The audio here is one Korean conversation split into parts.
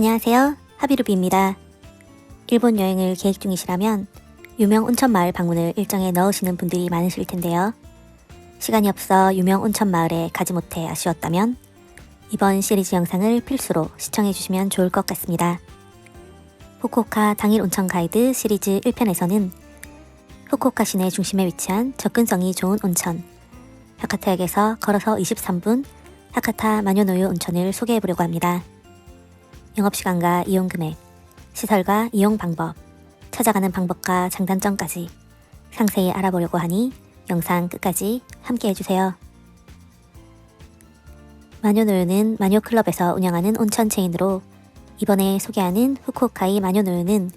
안녕하세요. 하비루비입니다. 일본 여행을 계획 중이시라면 유명 온천 마을 방문을 일정에 넣으시는 분들이 많으실 텐데요. 시간이 없어 유명 온천 마을에 가지 못해 아쉬웠다면 이번 시리즈 영상을 필수로 시청해 주시면 좋을 것 같습니다. 후쿠오카 당일 온천 가이드 시리즈 1편에서는 후쿠오카 시내 중심에 위치한 접근성이 좋은 온천 하카타역에서 걸어서 23분 하카타 마뇨노유 온천을 소개해보려고 합니다. 영업시간과 이용금액, 시설과 이용 방법, 찾아가는 방법과 장단점까지 상세히 알아보려고 하니 영상 끝까지 함께 해주세요. 마뇨노유는 마뇨클럽에서 운영하는 온천 체인으로 이번에 소개하는 후쿠오카이 마뇨노유는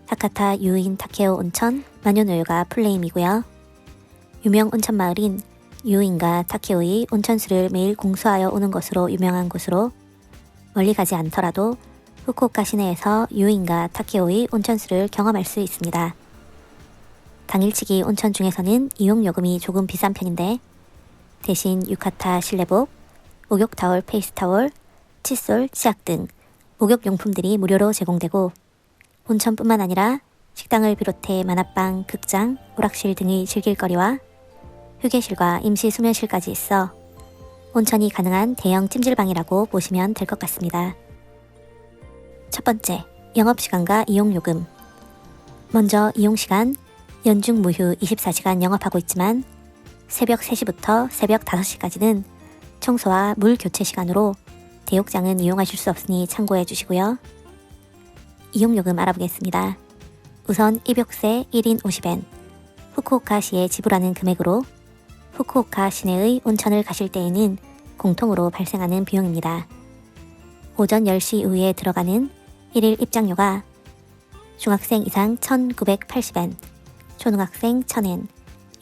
하카타 유인 타케오 온천 마뇨노유가 풀네임이고요. 유명 온천 마을인 유인과 타케오의 온천수를 매일 공수하여 오는 것으로 유명한 곳으로 멀리 가지 않더라도 후쿠오카 시내에서 유인과 타케오의 온천수를 경험할 수 있습니다. 당일치기 온천 중에서는 이용요금이 조금 비싼 편인데 대신 유카타 실내복, 목욕타월, 페이스타월, 칫솔, 치약 등 목욕용품들이 무료로 제공되고 온천뿐만 아니라 식당을 비롯해 만화방, 극장, 오락실 등의 즐길거리와 휴게실과 임시 수면실까지 있어 온천이 가능한 대형 찜질방이라고 보시면 될 것 같습니다. 첫 번째, 영업시간과 이용요금. 먼저 이용시간, 연중 무휴 24시간 영업하고 있지만 새벽 3시부터 새벽 5시까지는 청소와 물 교체 시간으로 대욕장은 이용하실 수 없으니 참고해 주시고요. 이용요금 알아보겠습니다. 우선 입욕세 1인 50엔, 후쿠오카시에 지불하는 금액으로 후쿠오카 시내의 온천을 가실 때에는 공통으로 발생하는 비용입니다. 오전 10시 이후에 들어가는 1일 입장료가 중학생 이상 1980엔, 초등학생 1000엔,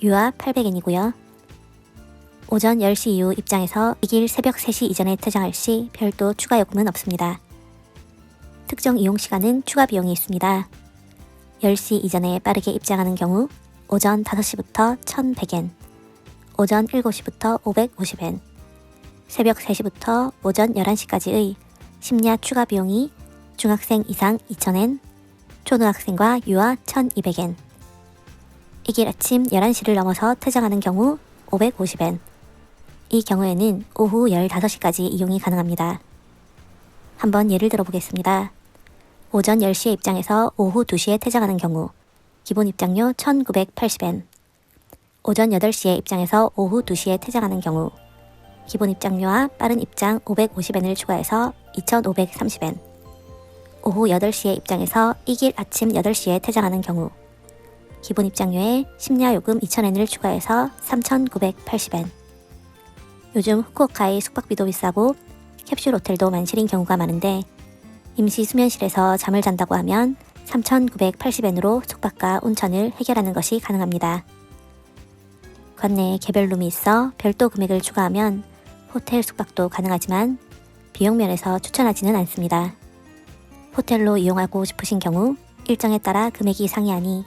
유아 800엔이고요. 오전 10시 이후 입장해서 이길 새벽 3시 이전에 퇴장할 시 별도 추가 요금은 없습니다. 특정 이용시간은 추가 비용이 있습니다. 10시 이전에 빠르게 입장하는 경우 오전 5시부터 1100엔, 오전 7시부터 550엔, 새벽 3시부터 오전 11시까지의 심야 추가 비용이 중학생 이상 2000엔, 초등학생과 유아 1200엔, 이길 아침 11시를 넘어서 퇴장하는 경우 550엔, 이 경우에는 오후 15시까지 이용이 가능합니다. 한번 예를 들어 보겠습니다. 오전 10시에 입장해서 오후 2시에 퇴장하는 경우 기본 입장료 1980엔, 오전 8시에 입장해서 오후 2시에 퇴장하는 경우 기본 입장료와 빠른 입장 550엔을 추가해서 2530엔, 오후 8시에 입장해서 이길 아침 8시에 퇴장하는 경우 기본 입장료에 심야요금 2000엔을 추가해서 3980엔. 요즘 후쿠오카의 숙박비도 비싸고 캡슐 호텔도 만실인 경우가 많은데 임시 수면실에서 잠을 잔다고 하면 3980엔으로 숙박과 온천을 해결하는 것이 가능합니다. 관내에 개별룸이 있어 별도 금액을 추가하면 호텔 숙박도 가능하지만 비용 면에서 추천하지는 않습니다. 호텔로 이용하고 싶으신 경우 일정에 따라 금액이 상이하니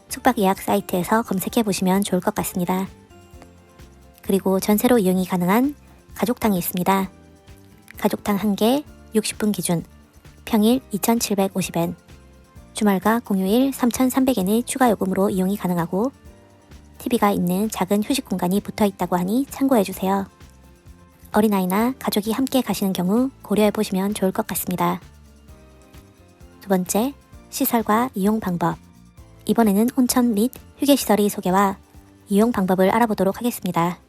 숙박 예약 사이트에서 검색해 보시면 좋을 것 같습니다. 그리고 전세로 이용이 가능한 가족탕이 있습니다. 가족탕 1개 60분 기준 평일 2750엔, 주말과 공휴일 3300엔의 추가 요금으로 이용이 가능하고 TV가 있는 작은 휴식 공간이 붙어 있다고 하니 참고해 주세요. 어린아이나 가족이 함께 가시는 경우 고려해 보시면 좋을 것 같습니다. 두 번째, 시설과 이용 방법. 이번에는 온천 및 휴게시설의 소개와 이용 방법을 알아보도록 하겠습니다.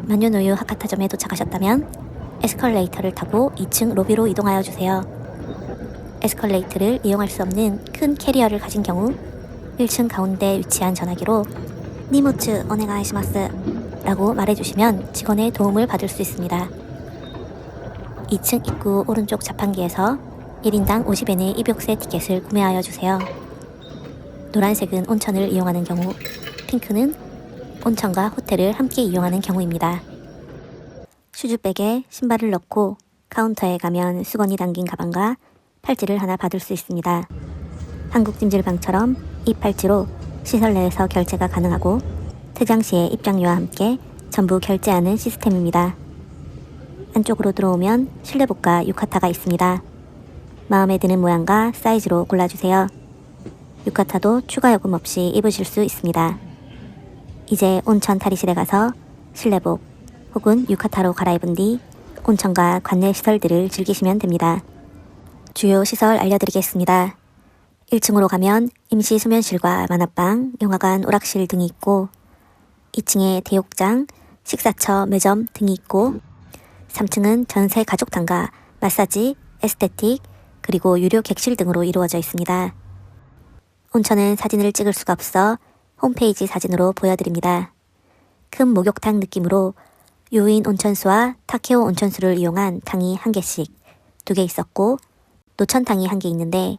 마뇨노유 하카타점에 도착하셨다면 에스컬레이터를 타고 2층 로비로 이동하여 주세요. 에스컬레이터를 이용할 수 없는 큰 캐리어를 가진 경우 1층 가운데 위치한 전화기로 니모츠 오네가이시마스 라고 말해주시면 직원의 도움을 받을 수 있습니다. 2층 입구 오른쪽 자판기에서 1인당 50엔의 입욕세 티켓을 구매하여 주세요. 노란색은 온천을 이용하는 경우, 핑크는 온천과 호텔을 함께 이용하는 경우입니다. 슈즈백에 신발을 넣고 카운터에 가면 수건이 담긴 가방과 팔찌를 하나 받을 수 있습니다. 한국 찜질방처럼 이 팔찌로 시설 내에서 결제가 가능하고 퇴장 시에 입장료와 함께 전부 결제하는 시스템입니다. 안쪽으로 들어오면 실내복과 유카타가 있습니다. 마음에 드는 모양과 사이즈로 골라주세요. 유카타도 추가 요금 없이 입으실 수 있습니다. 이제 온천 탈의실에 가서 실내복 혹은 유카타로 갈아입은 뒤 온천과 관내 시설들을 즐기시면 됩니다. 주요 시설 알려드리겠습니다. 1층으로 가면 임시 수면실과 만화방, 영화관, 오락실 등이 있고 2층에 대욕장, 식사처, 매점 등이 있고 3층은 전세 가족탕과 마사지, 에스테틱, 그리고 유료 객실 등으로 이루어져 있습니다. 온천은 사진을 찍을 수가 없어 홈페이지 사진으로 보여드립니다. 큰 목욕탕 느낌으로 유인 온천수와 타케오 온천수를 이용한 탕이 1개씩 2개 있었고 노천탕이 1개 있는데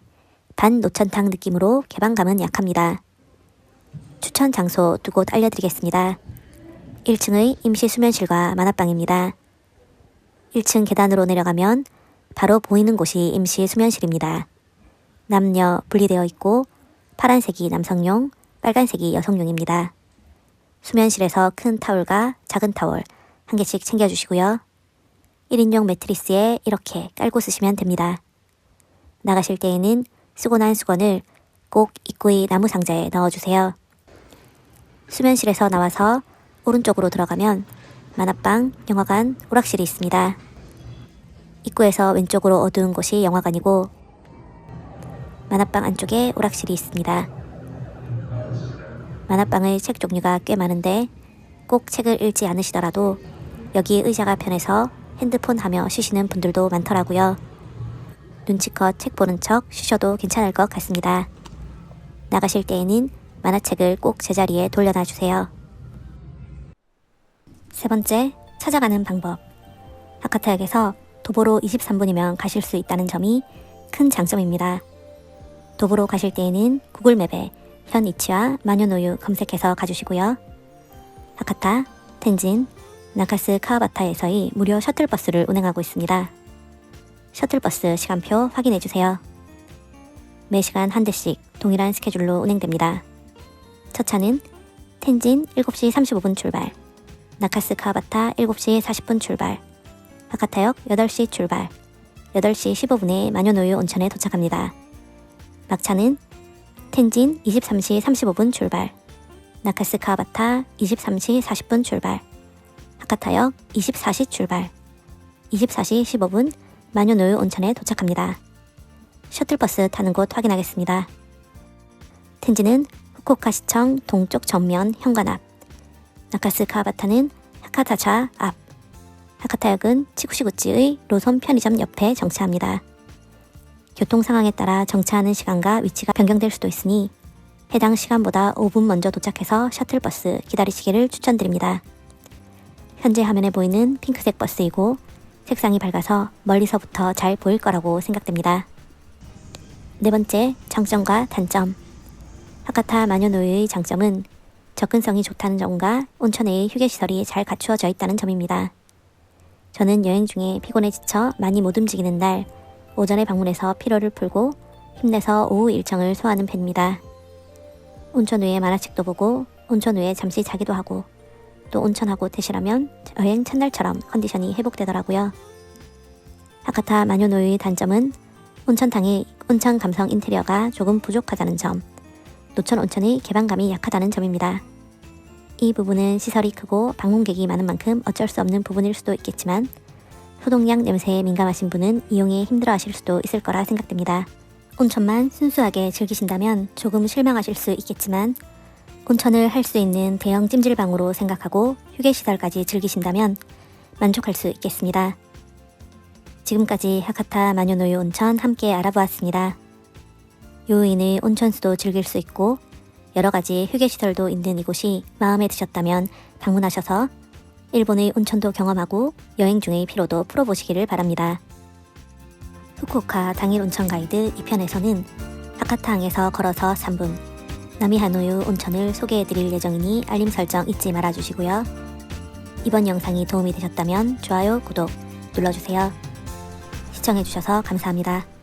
반 노천탕 느낌으로 개방감은 약합니다. 추천 장소 2곳 알려드리겠습니다. 1층의 임시 수면실과 만화방입니다. 1층 계단으로 내려가면 바로 보이는 곳이 임시 수면실입니다. 남녀 분리되어 있고 파란색이 남성용, 빨간색이 여성용입니다. 수면실에서 큰 타올과 작은 타올 1개씩 챙겨주시고요. 1인용 매트리스에 이렇게 깔고 쓰시면 됩니다. 나가실 때에는 쓰고 난 수건을 꼭 입구의 나무 상자에 넣어주세요. 수면실에서 나와서 오른쪽으로 들어가면 만화방, 영화관, 오락실이 있습니다. 입구에서 왼쪽으로 어두운 곳이 영화관이고 만화방 안쪽에 오락실이 있습니다. 만화방의 책 종류가 꽤 많은데 꼭 책을 읽지 않으시더라도 여기 의자가 편해서 핸드폰 하며 쉬시는 분들도 많더라고요. 눈치껏 책 보는 척 쉬셔도 괜찮을 것 같습니다. 나가실 때에는 만화책을 꼭 제자리에 돌려놔주세요. 세 번째, 찾아가는 방법. 하카타역에서 도보로 23분이면 가실 수 있다는 점이 큰 장점입니다. 도보로 가실 때에는 구글맵에 현 위치와 마뇨노유 검색해서 가주시고요. 하카타, 텐진, 나카스 카와바타에서의 무료 셔틀버스를 운행하고 있습니다. 셔틀버스 시간표 확인해주세요. 매시간 한 대씩 동일한 스케줄로 운행됩니다. 첫 차는 텐진 7시 35분 출발, 나카스 카와바타 7시 40분 출발, 하카타역 8시 출발, 8시 15분에 마뇨노유 온천에 도착합니다. 막차는 텐진 23시 35분 출발, 나카스 카와바타 23시 40분 출발, 하카타역 24시 출발, 24시 15분 마뇨노유 온천에 도착합니다. 셔틀버스 타는 곳 확인하겠습니다. 텐진은 후쿠오카시청 동쪽 전면 현관 앞, 나카스 카와바타는 하카타차 앞, 하카타역은 치쿠시구치의 로손 편의점 옆에 정차합니다. 교통 상황에 따라 정차하는 시간과 위치가 변경될 수도 있으니 해당 시간보다 5분 먼저 도착해서 셔틀버스 기다리시기를 추천드립니다. 현재 화면에 보이는 핑크색 버스이고 색상이 밝아서 멀리서부터 잘 보일 거라고 생각됩니다. 네 번째, 장점과 단점. 하카타 마뇨노유의 장점은 접근성이 좋다는 점과 온천 내의 휴게시설이 잘 갖추어져 있다는 점입니다. 저는 여행 중에 피곤해 지쳐 많이 못 움직이는 날 오전에 방문해서 피로를 풀고 힘내서 오후 일정을 소화하는 편입니다. 온천 후에 만화책도 보고 온천 후에 잠시 자기도 하고 또 온천하고 퇴실하면 여행 첫날처럼 컨디션이 회복되더라고요. 하카타 마뇨노유의 단점은 온천탕의 온천 감성 인테리어가 조금 부족하다는 점, 노천 온천의 개방감이 약하다는 점입니다. 이 부분은 시설이 크고 방문객이 많은 만큼 어쩔 수 없는 부분일 수도 있겠지만 소독약 냄새에 민감하신 분은 이용에 힘들어하실 수도 있을 거라 생각됩니다. 온천만 순수하게 즐기신다면 조금 실망하실 수 있겠지만 온천을 할 수 있는 대형 찜질방으로 생각하고 휴게시설까지 즐기신다면 만족할 수 있겠습니다. 지금까지 하카타 마뇨노유 온천 함께 알아보았습니다. 요인의 온천수도 즐길 수 있고 여러가지 휴게시설도 있는 이곳이 마음에 드셨다면 방문하셔서 일본의 온천도 경험하고 여행 중의 피로도 풀어보시기를 바랍니다. 후쿠오카 당일 온천 가이드 2편에서는 하카타항에서 걸어서 3분 나미하노유 온천을 소개해드릴 예정이니 알림 설정 잊지 말아주시고요. 이번 영상이 도움이 되셨다면 좋아요, 구독 눌러주세요. 시청해주셔서 감사합니다.